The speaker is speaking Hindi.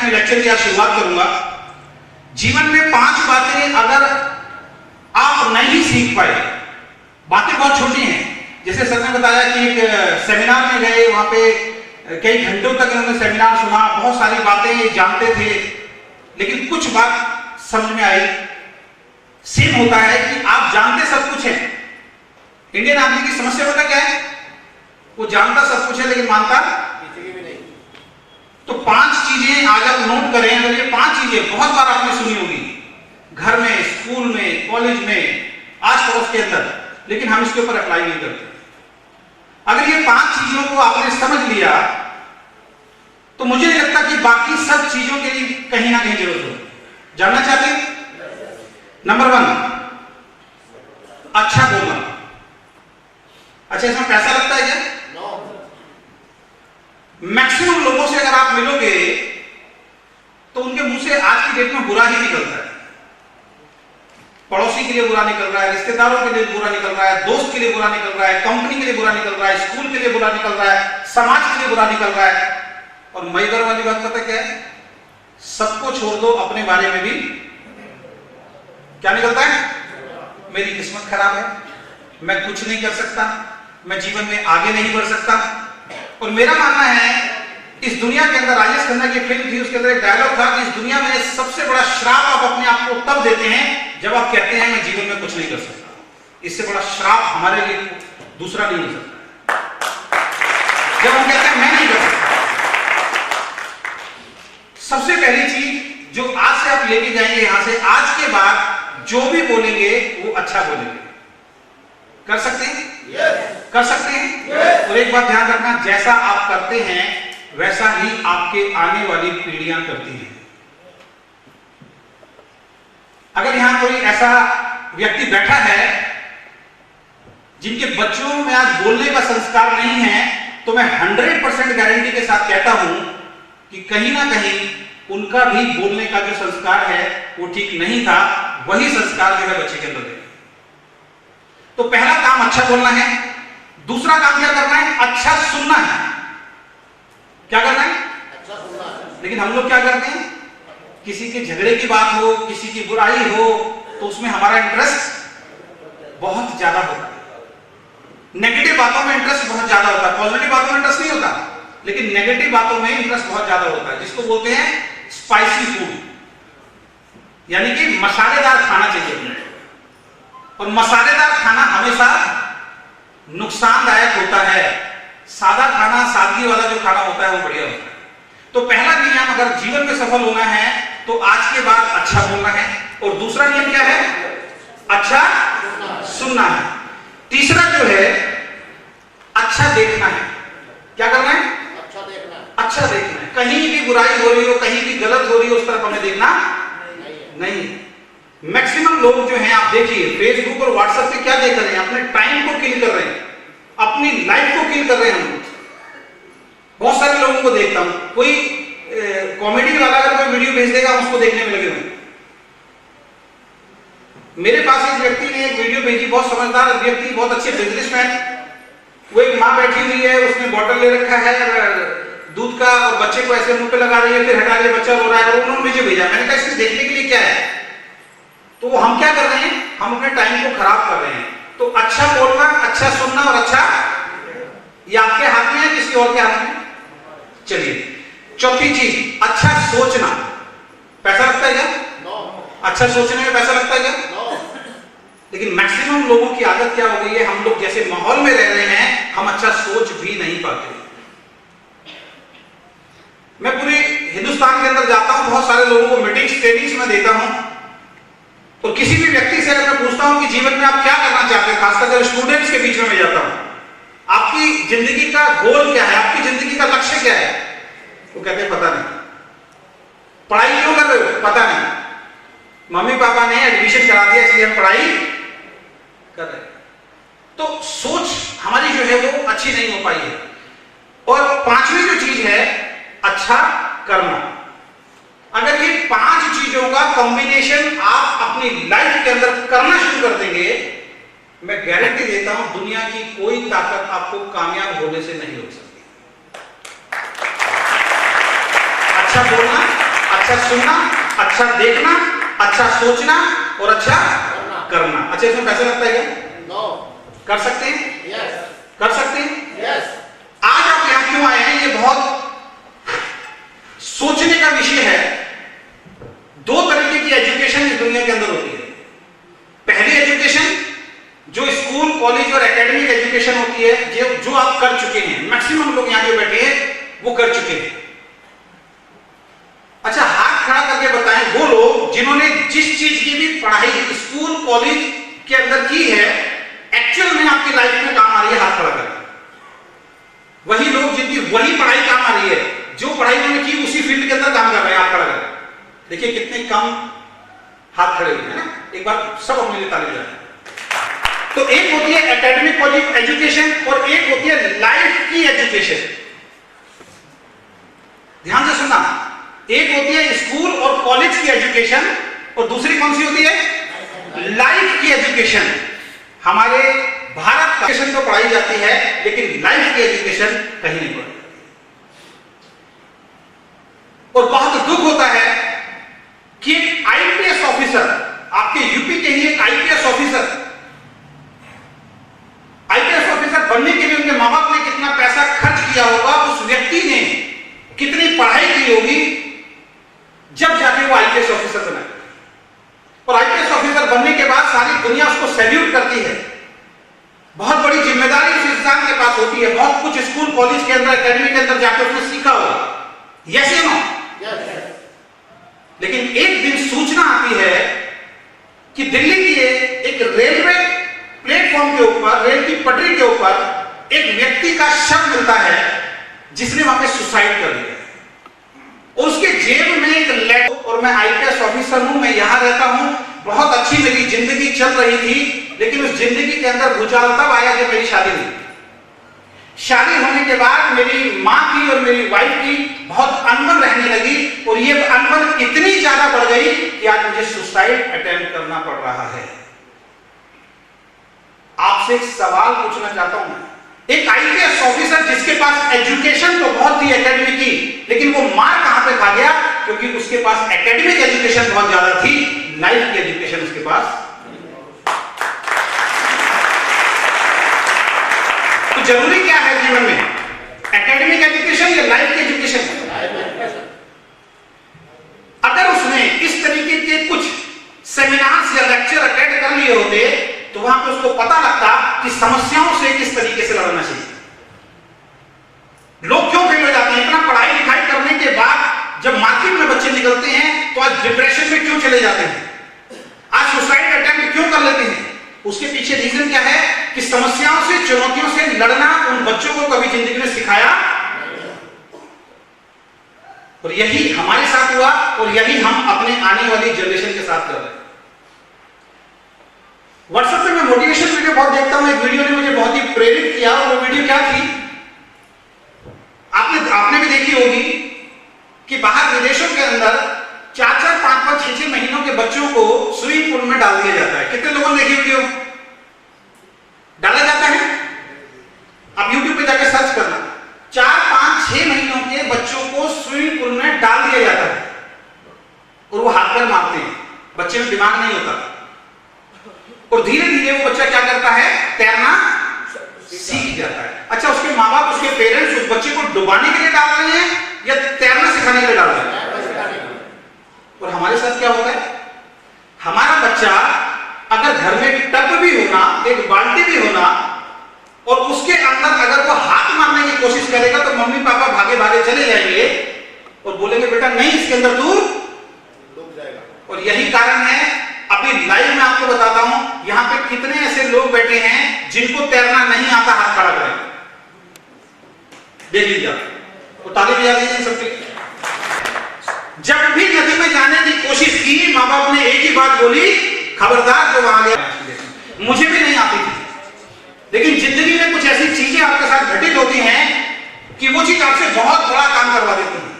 अपने लेक्चर की आज शुरुआत करूंगा। जीवन में 5 बातें अगर आप नहीं सीख पाए, बातें बहुत छोटी हैं। जैसे सर ने बताया कि एक सेमिनार में गए, वहां पे कई घंटों तक इन्होंने सेमिनार सुना, बहुत सारी बातें जानते थे, लेकिन कुछ बात समझ में आई। सेम होता है कि आप जानते सब कुछ है। इंडियन आदमी की समस्या पता क्या है? वो जानता सब कुछ है लेकिन मानता भी नहीं। तो 5 चीजें आज आप नोट करें। अगर ये 5 चीजें बहुत बार आपने सुनी होगी, घर में, स्कूल में, कॉलेज में, आस पड़ोस के अंदर, लेकिन हम इसके ऊपर अप्लाई नहीं करते। अगर ये 5 चीजों को आपने समझ लिया तो मुझे नहीं लगता कि बाकी सब चीजों के लिए कहीं ना कहीं जरूरत हो। जानना चाहते हैं? नंबर 1, अच्छा बोलना। अच्छा, इसमें पैसा लगता है क्या? मैक्सिमम लोगों से अगर आप मिलोगे तो उनके मुंह से आज की डेट में बुरा ही निकलता है। पड़ोसी के लिए बुरा निकल रहा है, रिश्तेदारों के लिए बुरा निकल रहा है, दोस्त के लिए बुरा निकल रहा है, कंपनी के लिए बुरा निकल रहा है, स्कूल के लिए बुरा निकल रहा है, समाज के लिए बुरा निकल रहा है। और मजेदार वाली बात पता क्या है? सबको छोड़ दो, अपने बारे में भी क्या निकलता है? मेरी किस्मत खराब है, मैं कुछ नहीं कर सकता, मैं जीवन में आगे नहीं बढ़ सकता। और मेरा मानना है, इस दुनिया के अंदर राजेश खन्ना की फिल्म थी, उसके अंदर एक डायलॉग था कि इस दुनिया में सबसे बड़ा श्राप आप अपने आप को तब देते हैं जब आप कहते हैं मैं जीवन में कुछ नहीं कर सकता। इससे बड़ा श्राप हमारे लिए दूसरा नहीं हो सकता, जब हम कहते हैं मैं नहीं कर सकता। सबसे पहली चीज जो आज से आप लेके जाएंगे यहां से, आज के बाद जो भी बोलेंगे वो अच्छा बोलेंगे। कर सकते हैं? कर सकते हैं। और एक बात ध्यान रखना, जैसा आप करते हैं वैसा ही आपके आने वाली पीढ़ियां करती हैं। अगर यहां कोई ऐसा व्यक्ति बैठा है जिनके बच्चों में आज बोलने का संस्कार नहीं है, तो मैं 100% गारंटी के साथ कहता हूं कि कहीं ना कहीं उनका भी बोलने का जो संस्कार है वो ठीक नहीं था। वही संस्कार जो है बच्चे के अंदर है। तो पहला काम अच्छा बोलना है। दूसरा काम क्या करना है? अच्छा सुनना है। क्या करना है? अच्छा सुनना है। लेकिन हम लोग क्या करते हैं? किसी के झगड़े की बात हो, किसी की बुराई हो, तो उसमें हमारा इंटरेस्ट बहुत ज्यादा होता है। नेगेटिव बातों में इंटरेस्ट बहुत ज्यादा होता है, पॉजिटिव बातों में इंटरेस्ट नहीं होता, लेकिन नेगेटिव बातों में इंटरेस्ट बहुत ज्यादा होता है, जिसको बोलते हैं स्पाइसी फूड, यानी कि मसालेदार खाना चाहिए। और मसालेदार खाना हमेशा नुकसानदायक होता है। सादा खाना, सादगी वाला जो खाना होता है वो बढ़िया होता है। तो पहला नियम, अगर जीवन में सफल होना है तो आज के बाद अच्छा बोलना है। और दूसरा नियम क्या है? अच्छा सुनना है। तीसरा जो है, अच्छा देखना है। क्या करना है? अच्छा देखना है। अच्छा देखना है। कहीं भी बुराई हो रही हो, कहीं भी गलत हो रही हो, उस तरफ हमें देखना नहीं। मैक्सिमम लोग जो हैं, आप देखिए फेसबुक और व्हाट्सएप पे क्या देख रहे हैं? अपने टाइम को किल कर रहे हैं, अपनी लाइफ को किल कर रहे हैं। हम बहुत सारे लोगों को देखता हूं, कोई कॉमेडी वाला अगर कोई वीडियो भेज देगा, उसको देखने में लगे हुए। मेरे पास एक व्यक्ति ने एक वीडियो भेजी, बहुत समझदार व्यक्ति, बहुत अच्छे बिजनेसमैन। वो एक माँ बैठी हुई है, उसने बॉटल ले रखा है दूध का, और बच्चे को ऐसे मुंह पे लगा रही है, फिर हटा के बच्चा रो रहा है। उन्होंने मुझे भेजा। मैंने कहा इससे देखने के लिए क्या है? तो हम क्या कर रहे हैं? हम अपने टाइम को खराब कर रहे हैं। तो अच्छा बोलना, अच्छा सुनना और अच्छा, ये आपके हाथ में है, किसी और के हाथ में? चलिए, चौथी चीज, अच्छा सोचना। पैसा लगता है क्या? अच्छा सोचने में पैसा लगता है क्या? लेकिन मैक्सिमम लोगों की आदत क्या हो गई है? हम लोग जैसे माहौल में रह रहे हैं, हम अच्छा सोच भी नहीं पाते। मैं पूरे हिंदुस्तान के अंदर जाता हूं, बहुत सारे लोगों को मीटिंग्स, ट्रेनिंग्स में देता हूं, और किसी भी व्यक्ति से अगर मैं पूछता हूं कि जीवन में आप क्या करना चाहते हैं, खासकर जब स्टूडेंट्स के बीच में मैं जाता हूं, आपकी जिंदगी का गोल क्या है, आपकी जिंदगी का लक्ष्य क्या है? वो कहते हैं पता नहीं। पढ़ाई क्यों कर रहे हो? पता नहीं। मम्मी पापा ने एडमिशन करा दिया इसलिए हम पढ़ाई कर रहे हैं। तो सोच हमारी जो है वो अच्छी नहीं हो पाई है। और पांचवी जो चीज है, अच्छा करना। अगर ये 5 चीजों का कॉम्बिनेशन आप अपनी लाइफ के अंदर करना शुरू कर देंगे, मैं गारंटी देता हूं दुनिया की कोई ताकत आपको कामयाब होने से नहीं रोक सकती। अच्छा बोलना, अच्छा सुनना, अच्छा देखना, अच्छा सोचना और अच्छा करना। अच्छा, इसमें पैसा लगता है क्या? नो। कर सकते हैं? यस। कर सकते हैं? यस। आज आप यहां क्यों आए हैं, ये बहुत सोचने का विषय है। दो तरीके की एजुकेशन इस दुनिया के अंदर होती है। पहली एजुकेशन जो स्कूल, कॉलेज और एकेडमिक एजुकेशन होती है, जो आप कर चुके हैं, मैक्सिमम लोग यहां जो बैठे हैं वो कर चुके हैं। अच्छा, हाथ खड़ा करके बताएं वो लोग जिन्होंने जिस चीज की भी पढ़ाई स्कूल, कॉलेज के अंदर की है, एक्चुअल में आपकी लाइफ में काम आ रही है। हाथ खड़ा करें वही लोग जिनकी वही पढ़ाई काम आ रही है, जो पढ़ाई उन्होंने की उसी फील्ड के अंदर काम कर रहे हैं। हाथ खड़ा करें। देखिए कितने कम हाथ खड़े हुए हैं ना। एक बार सब अपने लिए ताली बजाएं। तो एक होती है एकेडमिक एजुकेशन और एक होती है लाइफ की एजुकेशन। ध्यान से सुनना, एक होती है स्कूल और कॉलेज की एजुकेशन और दूसरी कौन सी होती है? लाइफ की एजुकेशन। हमारे भारत का एजुकेशन तो पढ़ाई जाती है, लेकिन लाइफ की एजुकेशन कहीं नहीं पढ़ाई जाती। और बहुत दुख होता है कि आईपीएस ऑफिसर, आपके यूपी के ही एक आईपीएस ऑफिसर बनने के लिए उनके मां बाप ने कितना पैसा खर्च किया होगा, उस व्यक्ति ने कितनी पढ़ाई की होगी, जब जाके वो आईपीएस ऑफिसर बना। और आईपीएस ऑफिसर बनने के बाद सारी दुनिया उसको सैल्यूट करती है। बहुत बड़ी जिम्मेदारी उस इंसान के पास होती है। बहुत कुछ स्कूल, कॉलेज के अंदर, एकेडमी के अंदर जाके उसने सीखा होगा। यस या नो? लेकिन एक दिन सूचना आती है कि दिल्ली की एक रेलवे प्लेटफॉर्म के ऊपर, रेल की पटरी के ऊपर एक व्यक्ति का शव मिलता है जिसने वहां पे सुसाइड कर लिया। उसके जेब में एक लेटर, और मैं आईपीएस ऑफिसर हूं, मैं यहां रहता हूं, बहुत अच्छी मेरी जिंदगी चल रही थी, लेकिन उस जिंदगी के अंदर भूचाल तब आया जब मेरी शादी हुई। शादी होने के बाद मेरी मां की और मेरी वाइफ की बहुत अनबन रहने लगी, और ये अनबन इतनी ज्यादा बढ़ गई कि आज मुझे सुसाइड अटेम्प्ट करना पड़ रहा है। आपसे एक सवाल पूछना चाहता हूं मैं, एक आईपीएस ऑफिसर जिसके पास एजुकेशन तो बहुत थी एकेडमिक की, लेकिन वो मार कहां पे खा गया? क्योंकि उसके पास एकेडमिक एजुकेशन बहुत ज्यादा थी, लाइफ की एजुकेशन उसके पास। तो जरूरी क्या है जीवन में, एकेडमिक एजुकेशन या लाइफ की एजुकेशन? अगर उसने इस तरीके के कुछ सेमिनार्स या लेक्चर अटेंड कर लिए होते तो वहां पे उसको पता लगता कि समस्याओं से किस तरीके से लड़ना चाहिए। लोग क्यों फेल हो जाते हैं? इतना पढ़ाई लिखाई करने के बाद जब मार्केट में बच्चे निकलते हैं तो आज डिप्रेशन में क्यों चले जाते हैं? आज सुसाइड अटेम्प्ट क्यों कर लेते हैं? उसके पीछे रीजन क्या है कि समस्याओं से, चुनौतियों से लड़ना उन बच्चों को कभी जिंदगी में सिखाया। और यही हमारे साथ हुआ और यही हम अपने आने वाली जनरेशन के साथ कर रहे हैं। व्हाट्सएप पे मैं मोटिवेशन वीडियो बहुत देखता हूं। एक वीडियो ने मुझे बहुत ही प्रेरित किया, और वो वीडियो क्या थी, आपने भी देखी होगी कि बाहर विदेशों के अंदर 4-4, 5-5, 6-6 महीनों के बच्चों को स्विमिंग पूल में डाल दिया जाता है। कितने लोगों ने देखी वीडियो? डाला जाता है, आप यूट्यूब पे जाके सर्च करना, 4-5-6 महीनों के बच्चों को स्विमिंग पूल में डाल दिया जाता है और वो हाथ पैर मारते हैं। बच्चे में दिमाग नहीं होता, और धीरे धीरे वो बच्चा क्या करता है? तैरना सीख जाता है। अच्छा, उसके माँ बाप, उसके पेरेंट्स उस बच्चे को डुबाने के लिए डाल रहे हैं या तैरना सिखाने के लिए डाल रहे हैं? और हमारे साथ क्या होता है? हमारा बच्चा अगर घर में टब भी होना, एक बाल्टी भी होना, और उसके अंदर अगर वो हाथ मारने की कोशिश करेगा तो मम्मी पापा भागे भागे चले जाएंगे और बोलेंगे बेटा नहीं, इसके अंदर तू डूब जाएगा। और यही कारण है, अभी लाइव में आपको बताता हूं, यहां पे कितने ऐसे लोग बैठे हैं जिनको तैरना नहीं आता। हाथ खड़ा करें, देख लीजिए, तो ताली बजा दीजिए सबके लिए। जब भी नदी में जाने की कोशिश की, माँ बाप ने एक ही बात बोली, खबरदार जो वहां गया। मुझे भी नहीं आती थी, लेकिन जिंदगी में कुछ ऐसी चीजें आपके साथ घटित होती हैं कि वो चीज आपसे बहुत बड़ा काम करवा देती है।